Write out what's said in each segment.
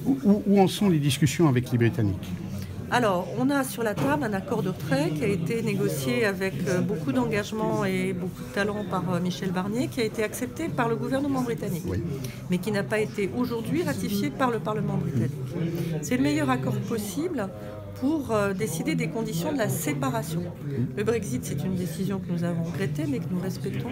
Où en sont les discussions avec les Britanniques? Alors, on a sur la table un accord de retrait qui a été négocié avec beaucoup d'engagement et beaucoup de talent par Michel Barnier, qui a été accepté par le gouvernement britannique, Oui. mais qui n'a pas été aujourd'hui ratifié par le Parlement britannique. C'est le meilleur accord possible pour décider des conditions de la séparation. Le Brexit, c'est une décision que nous avons regrettée, mais que nous respectons.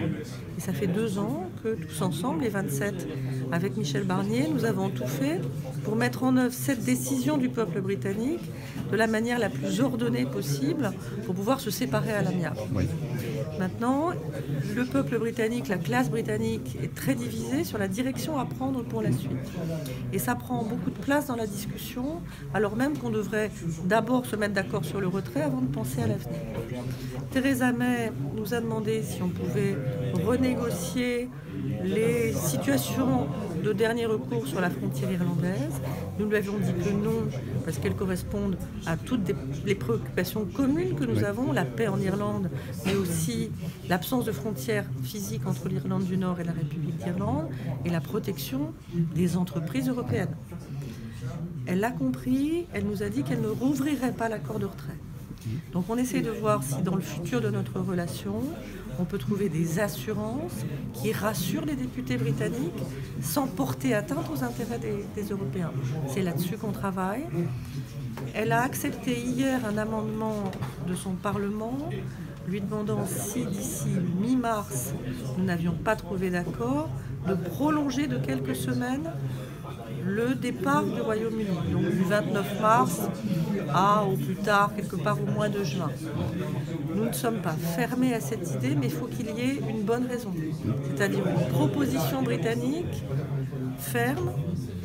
Et ça fait 2 ans que tous ensemble, les 27, avec Michel Barnier, nous avons tout fait pour mettre en œuvre cette décision du peuple britannique de la manière la plus ordonnée possible pour pouvoir se séparer à l'amiable. Oui. Maintenant, le peuple britannique, la classe britannique est très divisée sur la direction à prendre pour la suite. Et ça prend beaucoup de place dans la discussion, alors même qu'on devrait d'abord se mettre d'accord sur le retrait avant de penser à l'avenir. Theresa May nous a demandé si on pouvait renégocier les situations de dernier recours sur la frontière irlandaise. Nous lui avions dit que non, parce qu'elles correspondent à toutes les préoccupations communes que nous avons, la paix en Irlande, mais aussi l'absence de frontières physiques entre l'Irlande du Nord et la République d'Irlande, et la protection des entreprises européennes. Elle l'a compris, elle nous a dit qu'elle ne rouvrirait pas l'accord de retrait. Donc on essaie de voir si dans le futur de notre relation, on peut trouver des assurances qui rassurent les députés britanniques sans porter atteinte aux intérêts des Européens. C'est là-dessus qu'on travaille. Elle a accepté hier un amendement de son Parlement lui demandant si d'ici mi-mars, nous n'avions pas trouvé d'accord, de prolonger de quelques semaines le départ du Royaume-Uni, donc du 29 mars au plus tard, quelque part au mois de juin. Nous ne sommes pas fermés à cette idée, mais il faut qu'il y ait une bonne raison, c'est-à-dire une proposition britannique ferme,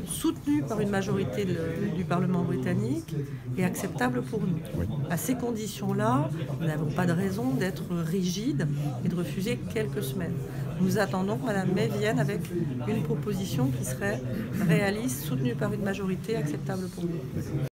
soutenue par une majorité du Parlement britannique et acceptable pour nous. Oui. À ces conditions-là, nous n'avons pas de raison d'être rigides et de refuser quelques semaines. Nous attendons que Mme May vienne avec une proposition qui serait réaliste, soutenue par une majorité, acceptable pour nous.